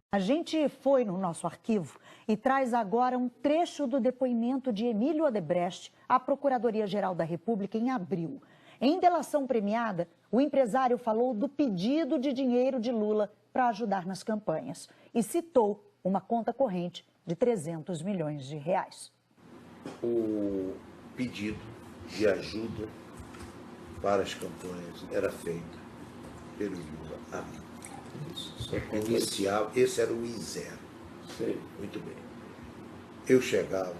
A gente foi no nosso arquivo e traz agora um trecho do depoimento de Emílio Odebrecht à Procuradoria-Geral da República em abril. Em delação premiada, o empresário falou do pedido de dinheiro de Lula para ajudar nas campanhas e citou uma conta corrente de 300 milhões de reais. O pedido de ajuda para as campanhas era feito pelo Lula a mim. Inicial, esse era o I0. Sei. Muito bem. Eu chegava,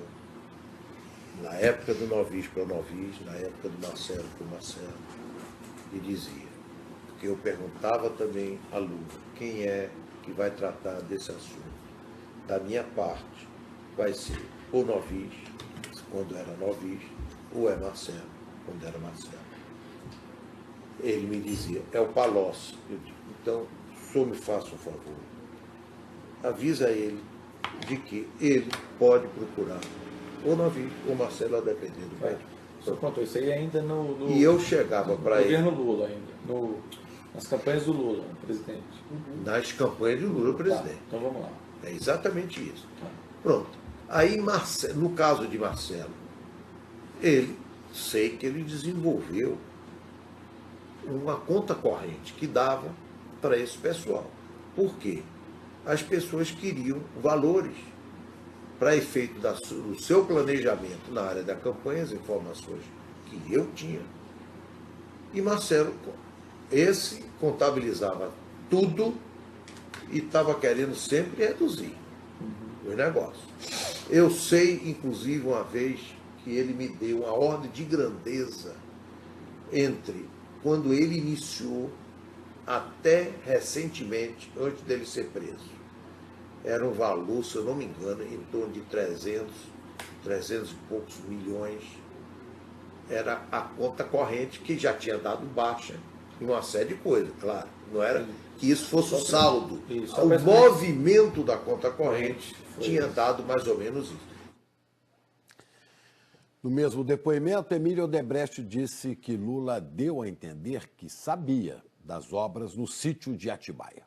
na época do Novis para o Novis, na época do Marcelo para o Marcelo, e dizia, porque eu perguntava também a Lula, quem é que vai tratar desse assunto? Da minha parte, vai ser o Novis, quando era Novis, ou é Marcelo, quando era Marcelo. Ele me dizia, é o Palocci. Eu digo, então, o senhor me faça um favor, avisa ele de que ele pode procurar ou Novis ou Marcelo, a depender do médico. O senhor contou isso aí ainda no E eu chegava para ele... governo Lula ainda, nas campanhas do Lula, presidente. Nas campanhas do Lula, presidente. Tá, então vamos lá. É exatamente isso. Tá. Pronto. Aí, no caso de Marcelo, sei que ele desenvolveu uma conta corrente que dava para esse pessoal. Por quê? As pessoas queriam valores para efeito do seu planejamento na área da campanha, as informações que eu tinha. E Marcelo, esse contabilizava tudo e estava querendo sempre reduzir os negócios. Eu sei, inclusive, uma vez que ele me deu uma ordem de grandeza entre quando ele iniciou até recentemente, antes dele ser preso. Era um valor, se eu não me engano, em torno de 300 e poucos milhões. Era a conta corrente que já tinha dado baixa em uma série de coisas, claro. Não era que isso fosse o saldo. O movimento da conta corrente tinha dado mais ou menos isso. No mesmo depoimento, Emílio Odebrecht disse que Lula deu a entender que sabia das obras no sítio de Atibaia.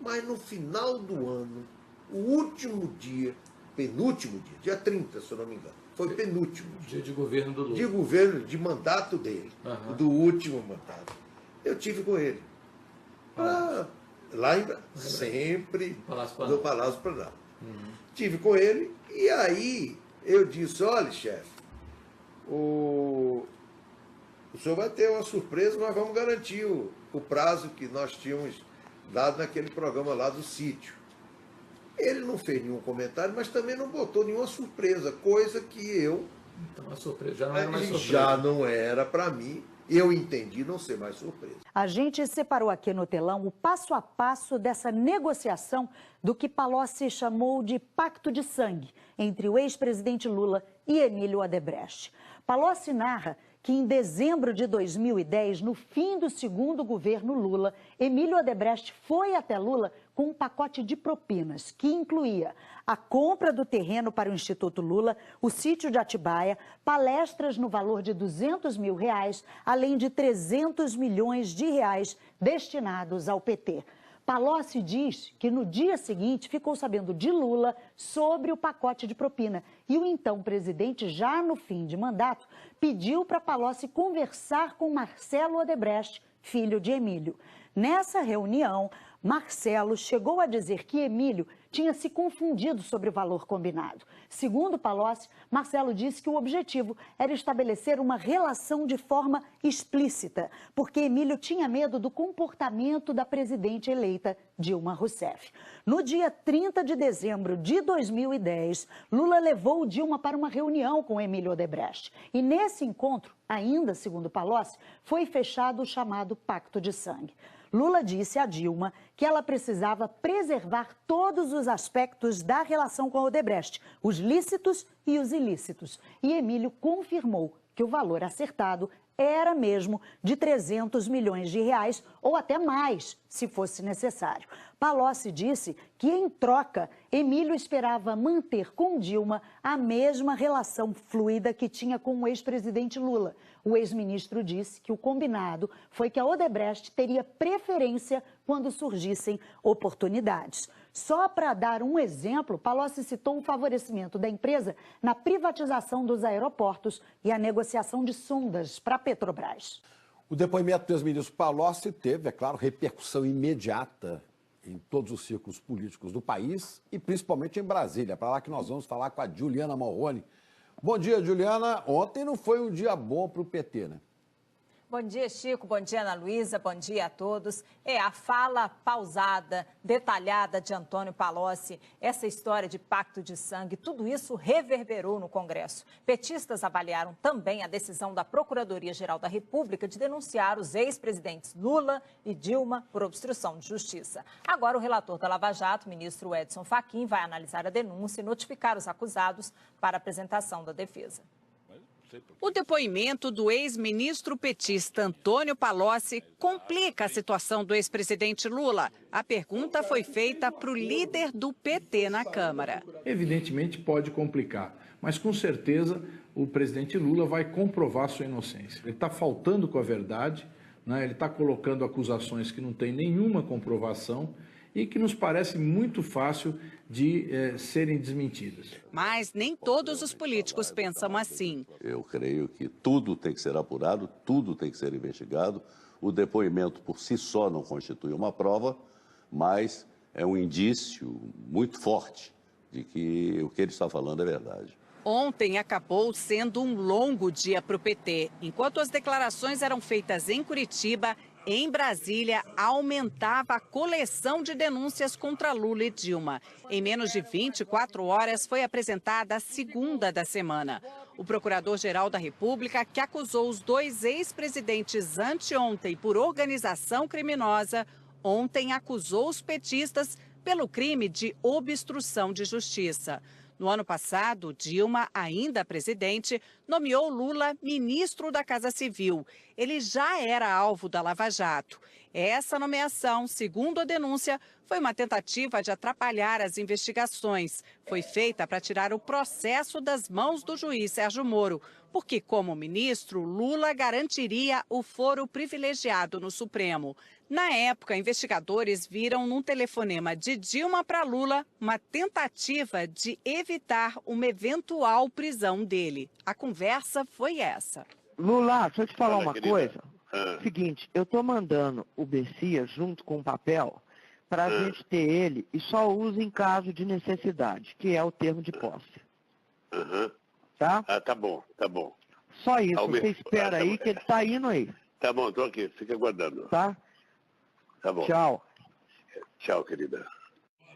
Mas no final do ano, o último dia, penúltimo dia 30, se eu não me engano, foi penúltimo Dia de governo do Lula. De governo, de mandato dele, do último mandato. Eu tive com ele. Lá em sempre no Palácio Planalto. Tive com ele e aí eu disse, olha, chefe, o senhor vai ter uma surpresa, mas vamos garantir o prazo que nós tínhamos dado naquele programa lá do sítio. Ele não fez nenhum comentário, mas também não botou nenhuma surpresa, coisa que eu... Então a surpresa já não era mais surpresa. Já não era para mim, eu entendi não ser mais surpresa. A gente separou aqui no telão o passo a passo dessa negociação do que Palocci chamou de pacto de sangue entre o ex-presidente Lula e Emílio Odebrecht. Palocci narra que em dezembro de 2010, no fim do segundo governo Lula, Emílio Odebrecht foi até Lula com um pacote de propinas que incluía a compra do terreno para o Instituto Lula, o sítio de Atibaia, palestras no valor de R$200 mil, além de 300 milhões de reais destinados ao PT. Palocci diz que no dia seguinte ficou sabendo de Lula sobre o pacote de propina e o então presidente, já no fim de mandato, pediu para Palocci conversar com Marcelo Odebrecht, filho de Emílio. Nessa reunião, Marcelo chegou a dizer que Emílio tinha se confundido sobre o valor combinado. Segundo Palocci, Marcelo disse que o objetivo era estabelecer uma relação de forma explícita, porque Emílio tinha medo do comportamento da presidente eleita Dilma Rousseff. No dia 30 de dezembro de 2010, Lula levou Dilma para uma reunião com Emílio Odebrecht. E nesse encontro, ainda segundo Palocci, foi fechado o chamado Pacto de Sangue. Lula disse a Dilma que ela precisava preservar todos os aspectos da relação com Odebrecht, os lícitos e os ilícitos. E Emílio confirmou que o valor acertado era mesmo de 300 milhões de reais ou até mais, se fosse necessário. Palocci disse que, em troca, Emílio esperava manter com Dilma a mesma relação fluida que tinha com o ex-presidente Lula. O ex-ministro disse que o combinado foi que a Odebrecht teria preferência quando surgissem oportunidades. Só para dar um exemplo, Palocci citou o favorecimento da empresa na privatização dos aeroportos e a negociação de sondas para a Petrobras. O depoimento do ex-ministro Palocci teve, é claro, repercussão imediata em todos os círculos políticos do país e principalmente em Brasília. Para lá que nós vamos falar com a Juliana Morrone. Bom dia, Juliana. Ontem não foi um dia bom para o PT, né? Bom dia, Chico. Bom dia, Ana Luísa. Bom dia a todos. A fala pausada, detalhada de Antônio Palocci, essa história de pacto de sangue, tudo isso reverberou no Congresso. Petistas avaliaram também a decisão da Procuradoria-Geral da República de denunciar os ex-presidentes Lula e Dilma por obstrução de justiça. Agora, o relator da Lava Jato, ministro Edson Fachin, vai analisar a denúncia e notificar os acusados para apresentação da defesa. O depoimento do ex-ministro petista Antônio Palocci complica a situação do ex-presidente Lula. A pergunta foi feita para o líder do PT na Câmara. Evidentemente pode complicar, mas com certeza o presidente Lula vai comprovar sua inocência. Ele está faltando com a verdade, né? Ele está colocando acusações que não têm nenhuma comprovação e que nos parece muito fácil de serem desmentidas. Mas nem todos os políticos pensam assim. Eu creio que tudo tem que ser apurado, tudo tem que ser investigado. O depoimento por si só não constitui uma prova, mas é um indício muito forte de que o que ele está falando é verdade. Ontem acabou sendo um longo dia para o PT. Enquanto as declarações eram feitas em Curitiba, em Brasília, aumentava a coleção de denúncias contra Lula e Dilma. Em menos de 24 horas, foi apresentada a segunda da semana. O Procurador-Geral da República, que acusou os dois ex-presidentes anteontem por organização criminosa, ontem acusou os petistas pelo crime de obstrução de justiça. No ano passado, Dilma, ainda presidente, nomeou Lula ministro da Casa Civil. Ele já era alvo da Lava Jato. Essa nomeação, segundo a denúncia, foi uma tentativa de atrapalhar as investigações. Foi feita para tirar o processo das mãos do juiz Sérgio Moro, porque, como ministro, Lula garantiria o foro privilegiado no Supremo. Na época, investigadores viram num telefonema de Dilma para Lula uma tentativa de evitar uma eventual prisão dele. A conversa foi essa. Lula, deixa eu te falar uma coisa. Seguinte, eu estou mandando o Bessias junto com o papel para a gente ter ele e só usa em caso de necessidade, que é o termo de posse. Tá? Tá bom, tá bom. Só isso, você espera aí que ele tá indo aí. Tá bom, tô aqui, fica aguardando. Tá? Tá bom. Tchau. Tchau, querida.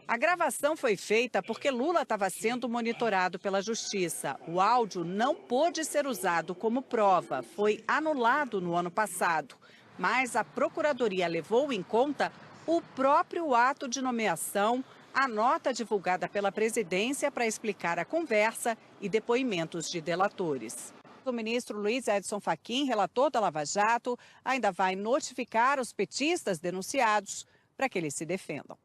A gravação foi feita porque Lula estava sendo monitorado pela Justiça. O áudio não pôde ser usado como prova, foi anulado no ano passado. Mas a Procuradoria levou em conta o próprio ato de nomeação, a nota divulgada pela presidência para explicar a conversa e depoimentos de delatores. O ministro Luiz Edson Fachin, relator da Lava Jato, ainda vai notificar os petistas denunciados para que eles se defendam.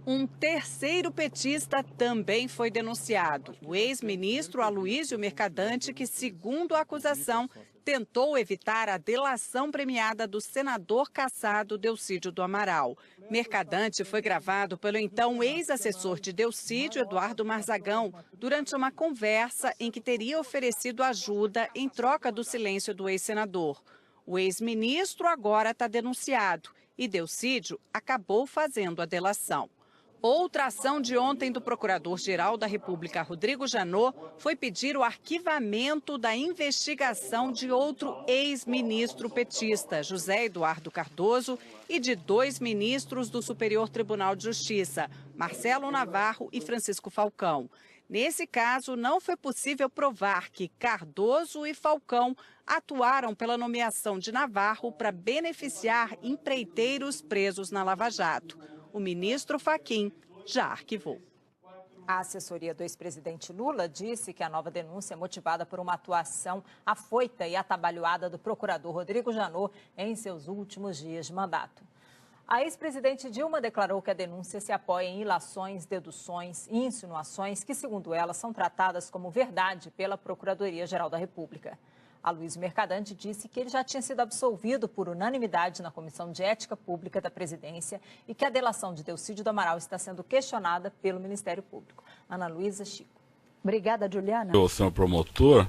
Um terceiro petista também foi denunciado, o ex-ministro Aloysio Mercadante, que, segundo a acusação, tentou evitar a delação premiada do senador cassado Delcídio do Amaral. Mercadante foi gravado pelo então ex-assessor de Delcídio, Eduardo Marzagão, durante uma conversa em que teria oferecido ajuda em troca do silêncio do ex-senador. O ex-ministro agora está denunciado e Delcídio acabou fazendo a delação. Outra ação de ontem do Procurador-Geral da República, Rodrigo Janot, foi pedir o arquivamento da investigação de outro ex-ministro petista, José Eduardo Cardoso, e de 2 ministros do Superior Tribunal de Justiça, Marcelo Navarro e Francisco Falcão. Nesse caso, não foi possível provar que Cardoso e Falcão atuaram pela nomeação de Navarro para beneficiar empreiteiros presos na Lava Jato. O ministro Fachin já arquivou. A assessoria do ex-presidente Lula disse que a nova denúncia é motivada por uma atuação afoita e atabalhoada do procurador Rodrigo Janot em seus últimos dias de mandato. A ex-presidente Dilma declarou que a denúncia se apoia em ilações, deduções e insinuações que, segundo ela, são tratadas como verdade pela Procuradoria-Geral da República. Aloysio Mercadante disse que ele já tinha sido absolvido por unanimidade na Comissão de Ética Pública da Presidência e que a delação de Delcídio do Amaral está sendo questionada pelo Ministério Público. Ana Luísa, Chico. Obrigada, Juliana. O senhor promotor,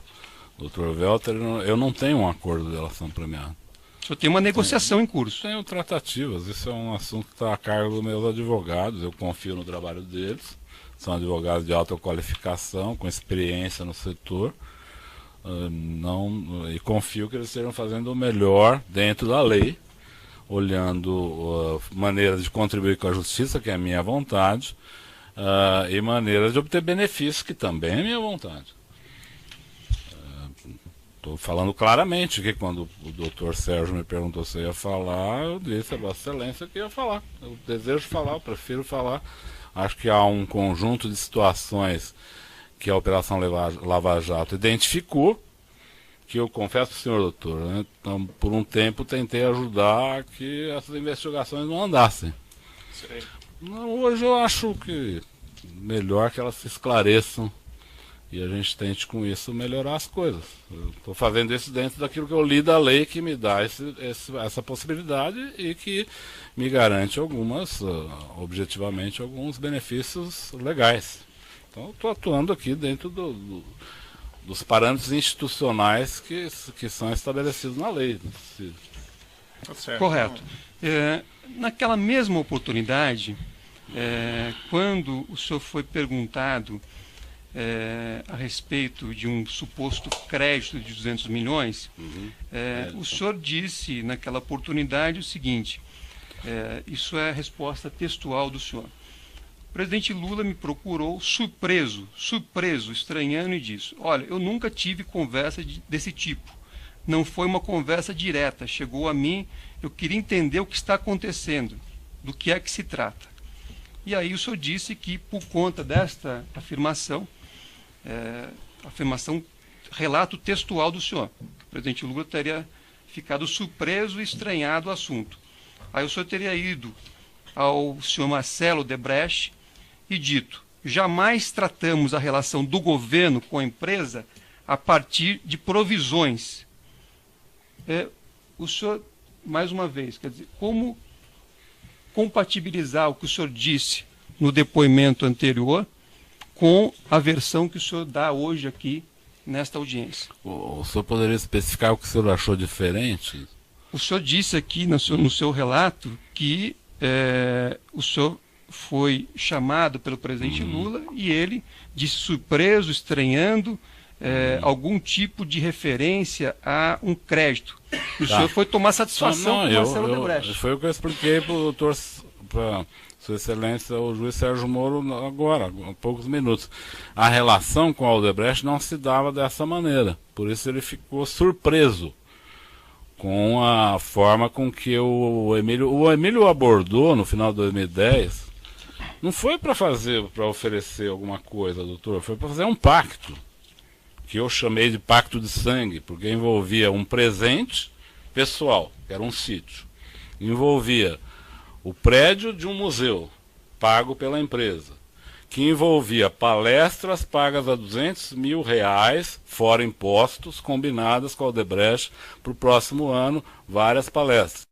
doutor Welter, eu não tenho um acordo de delação premiada. O senhor tem uma negociação em curso. Tenho tratativas, isso é um assunto que está a cargo dos meus advogados, eu confio no trabalho deles, são advogados de alta qualificação, com experiência no setor, e confio que eles estejam fazendo o melhor dentro da lei, olhando maneiras de contribuir com a justiça, que é a minha vontade, e maneiras de obter benefícios, que também é minha vontade. Estou falando claramente que quando o doutor Sérgio me perguntou se eu ia falar, eu disse a Vossa Excelência que ia falar. Eu desejo falar, eu prefiro falar. Acho que há um conjunto de situações que a Operação Lava Jato identificou, que eu confesso para o senhor, doutor, né? Então, por um tempo tentei ajudar que essas investigações não andassem. Hoje eu acho que melhor que elas se esclareçam e a gente tente com isso melhorar as coisas. Eu estou fazendo isso dentro daquilo que eu li da lei, que me dá essa possibilidade e que me garante objetivamente, alguns benefícios legais. Então eu estou atuando aqui dentro dos parâmetros institucionais que são estabelecidos na lei. Correto. Naquela mesma oportunidade, quando o senhor foi perguntado a respeito de um suposto crédito de 200 milhões, o senhor disse naquela oportunidade o seguinte, isso é a resposta textual do senhor. O presidente Lula me procurou surpreso, estranhando e disse, olha, eu nunca tive conversa desse tipo, não foi uma conversa direta, chegou a mim, eu queria entender o que está acontecendo, do que é que se trata. E aí o senhor disse que por conta desta afirmação, relato textual do senhor, o presidente Lula teria ficado surpreso e estranhado o assunto. Aí o senhor teria ido ao senhor Marcelo Odebrecht e dito, jamais tratamos a relação do governo com a empresa a partir de provisões. O senhor, mais uma vez, quer dizer, como compatibilizar o que o senhor disse no depoimento anterior com a versão que o senhor dá hoje aqui nesta audiência? O senhor poderia especificar o que o senhor achou diferente? O senhor disse aqui no seu relato que o senhor foi chamado pelo presidente Lula e ele disse surpreso, estranhando algum tipo de referência a um crédito. O senhor foi tomar satisfação com o Marcelo Odebrecht. Foi o que eu expliquei para o doutor, para Sua Excelência, o juiz Sérgio Moro, agora, há poucos minutos. A relação com o Odebrecht não se dava dessa maneira, por isso ele ficou surpreso com a forma com que o Emílio abordou no final de 2010. Não foi para oferecer alguma coisa, doutor, foi para fazer um pacto, que eu chamei de pacto de sangue, porque envolvia um presente pessoal, que era um sítio, envolvia o prédio de um museu, pago pela empresa, que envolvia palestras pagas a R$200 mil, fora impostos, combinadas com a Odebrecht para o próximo ano, várias palestras.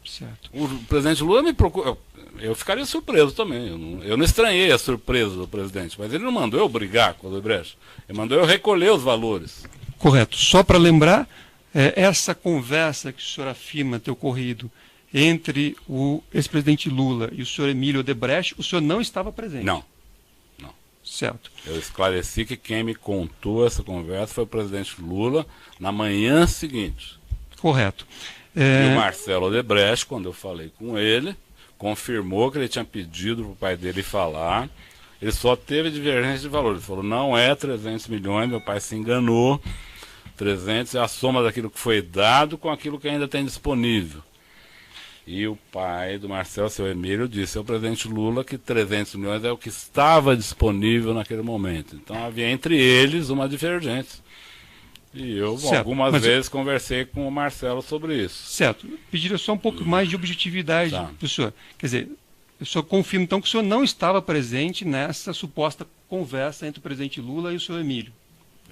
Certo. O presidente Lula me procurou, eu ficaria surpreso também, eu não estranhei a surpresa do presidente, mas ele não mandou eu brigar com a Odebrecht, ele mandou eu recolher os valores. Correto. Só para lembrar, essa conversa que o senhor afirma ter ocorrido entre o ex-presidente Lula e o senhor Emílio Odebrecht, o senhor não estava presente? Não. Certo. Eu esclareci que quem me contou essa conversa foi o presidente Lula na manhã seguinte. Correto. E o Marcelo Odebrecht, quando eu falei com ele, confirmou que ele tinha pedido para o pai dele falar. Ele só teve divergência de valor. Ele falou, não é 300 milhões, meu pai se enganou. 300 é a soma daquilo que foi dado com aquilo que ainda tem disponível. E o pai do Marcelo, seu Emílio, disse ao presidente Lula que 300 milhões é o que estava disponível naquele momento. Então havia entre eles uma divergência. E eu algumas vezes conversei com o Marcelo sobre isso. Certo. Pediria só um pouco mais de objetividade para o senhor. Quer dizer, o senhor confirma então que o senhor não estava presente nessa suposta conversa entre o presidente Lula e o senhor Emílio.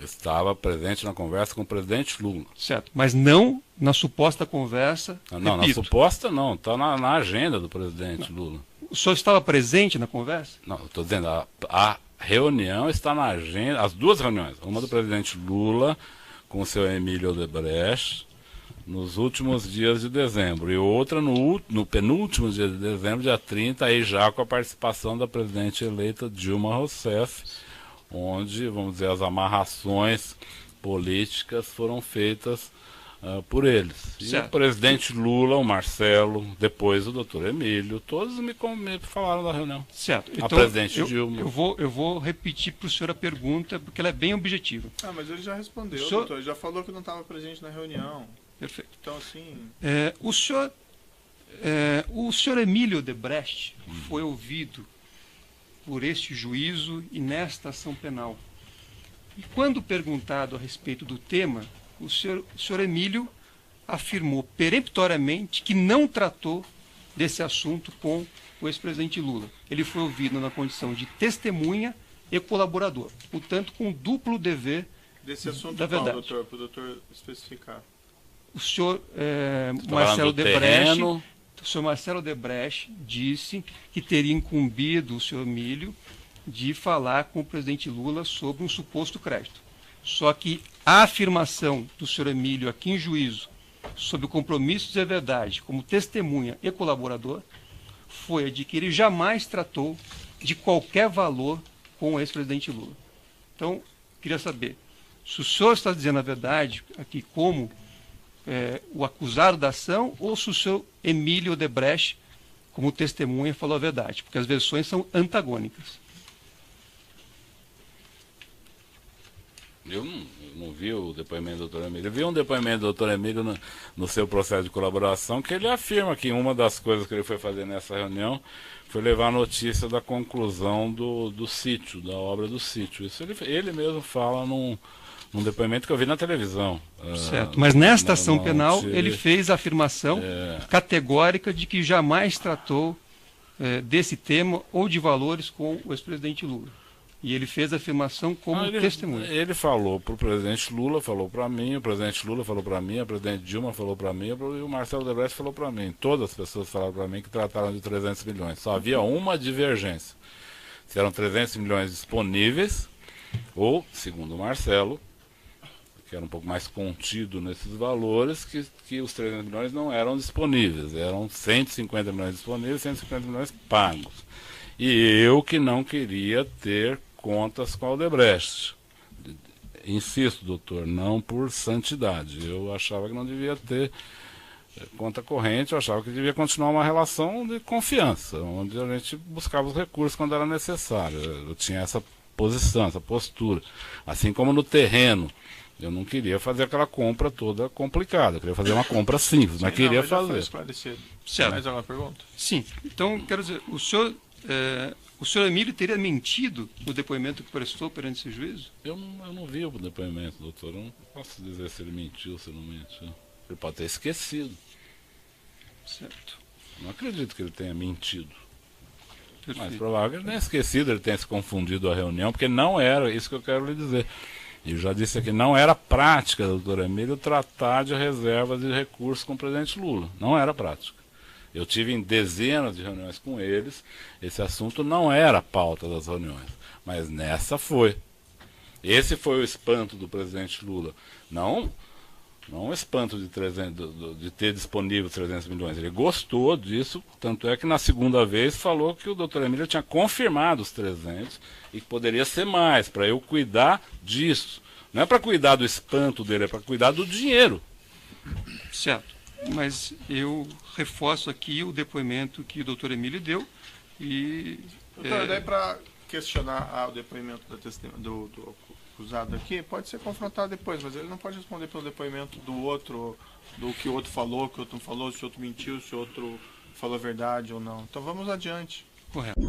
Estava presente na conversa com o presidente Lula. Certo, mas não na suposta conversa. Não, na suposta não, está na agenda do presidente Lula. O senhor estava presente na conversa? Não, estou dizendo, a reunião está na agenda, as duas reuniões, uma do presidente Lula com o seu Emílio Odebrecht, nos últimos dias de dezembro, e outra no penúltimo dia de dezembro, dia 30, aí já com a participação da presidente eleita Dilma Rousseff, onde, vamos dizer, as amarrações políticas foram feitas por eles. E o presidente Lula, o Marcelo, depois o doutor Emílio, todos me falaram da reunião. Certo. A presidente Dilma. Eu vou repetir para o senhor a pergunta, porque ela é bem objetiva. Mas ele já respondeu, doutor. Ele já falou que não estava presente na reunião. Perfeito. Então, assim... O senhor Emílio Odebrecht foi ouvido por este juízo e nesta ação penal. E quando perguntado a respeito do tema, o senhor Emílio afirmou peremptoriamente que não tratou desse assunto com o ex-presidente Lula. Ele foi ouvido na condição de testemunha e colaborador, portanto, com duplo dever desse assunto da verdade. Doutor, para o doutor especificar. O senhor Marcelo Odebrecht, o senhor Marcelo Odebrecht disse que teria incumbido o senhor Emílio de falar com o presidente Lula sobre um suposto crédito. Só que a afirmação do senhor Emílio aqui em juízo sobre o compromisso de dizer a verdade como testemunha e colaborador foi a de que ele jamais tratou de qualquer valor com o ex-presidente Lula. Então, queria saber se o senhor está dizendo a verdade aqui como o acusado da ação ou se o senhor Emílio Odebrecht, como testemunha, falou a verdade, porque as versões são antagônicas. Eu não vi o depoimento do doutor Emílio. Eu vi um depoimento do doutor Emílio no seu processo de colaboração, que ele afirma que uma das coisas que ele foi fazer nessa reunião foi levar a notícia da conclusão do sítio, da obra do sítio. Isso ele mesmo fala num depoimento que eu vi na televisão. Certo, mas nesta ação penal ele fez a afirmação categórica de que jamais tratou desse tema ou de valores com o ex-presidente Lula. E ele fez a afirmação como testemunha. Ele falou para o presidente Lula, falou para mim, o presidente Lula falou para mim, a presidente Dilma falou para mim, e o Marcelo Odebrecht falou para mim. Todas as pessoas falaram para mim que trataram de 300 milhões. Só havia uma divergência. Se eram 300 milhões disponíveis, ou, segundo o Marcelo, que era um pouco mais contido nesses valores, que os 300 milhões não eram disponíveis. Eram 150 milhões disponíveis, 150 milhões pagos. E eu que não queria ter contas com a Odebrecht. Insisto, doutor, não por santidade. Eu achava que não devia ter conta corrente, eu achava que devia continuar uma relação de confiança, onde a gente buscava os recursos quando era necessário. Eu tinha essa posição, essa postura. Assim como no terreno, eu não queria fazer aquela compra toda complicada, eu queria fazer uma compra simples, mas queria fazer. Certo. Mais alguma pergunta? Sim, então quero dizer, o senhor Emílio teria mentido no depoimento que prestou perante esse juízo? Eu não vi o depoimento, doutor. Eu não posso dizer se ele mentiu, se não mentiu. Ele pode ter esquecido. Certo. Não acredito que ele tenha mentido. Perfeito. Mas provável que ele tenha esquecido, ele tenha se confundido a reunião, porque não era isso que eu quero lhe dizer. E eu já disse aqui, não era prática, doutor Emílio, tratar de reservas de recursos com o presidente Lula. Não era prática. Eu tive em dezenas de reuniões com eles, esse assunto não era a pauta das reuniões, mas nessa foi. Esse foi o espanto do presidente Lula. Não o espanto de ter disponível 300 milhões. Ele gostou disso, tanto é que na segunda vez falou que o doutor Emílio tinha confirmado os 300 e que poderia ser mais, para eu cuidar disso. Não é para cuidar do espanto dele, é para cuidar do dinheiro. Certo. Mas eu reforço aqui o depoimento que o doutor Emílio deu e... Doutor, daí para questionar o depoimento do acusado aqui, pode ser confrontado depois, mas ele não pode responder pelo depoimento do outro, do que o outro falou, que o outro não falou, se o outro mentiu, se o outro falou a verdade ou não. Então vamos adiante. Correto.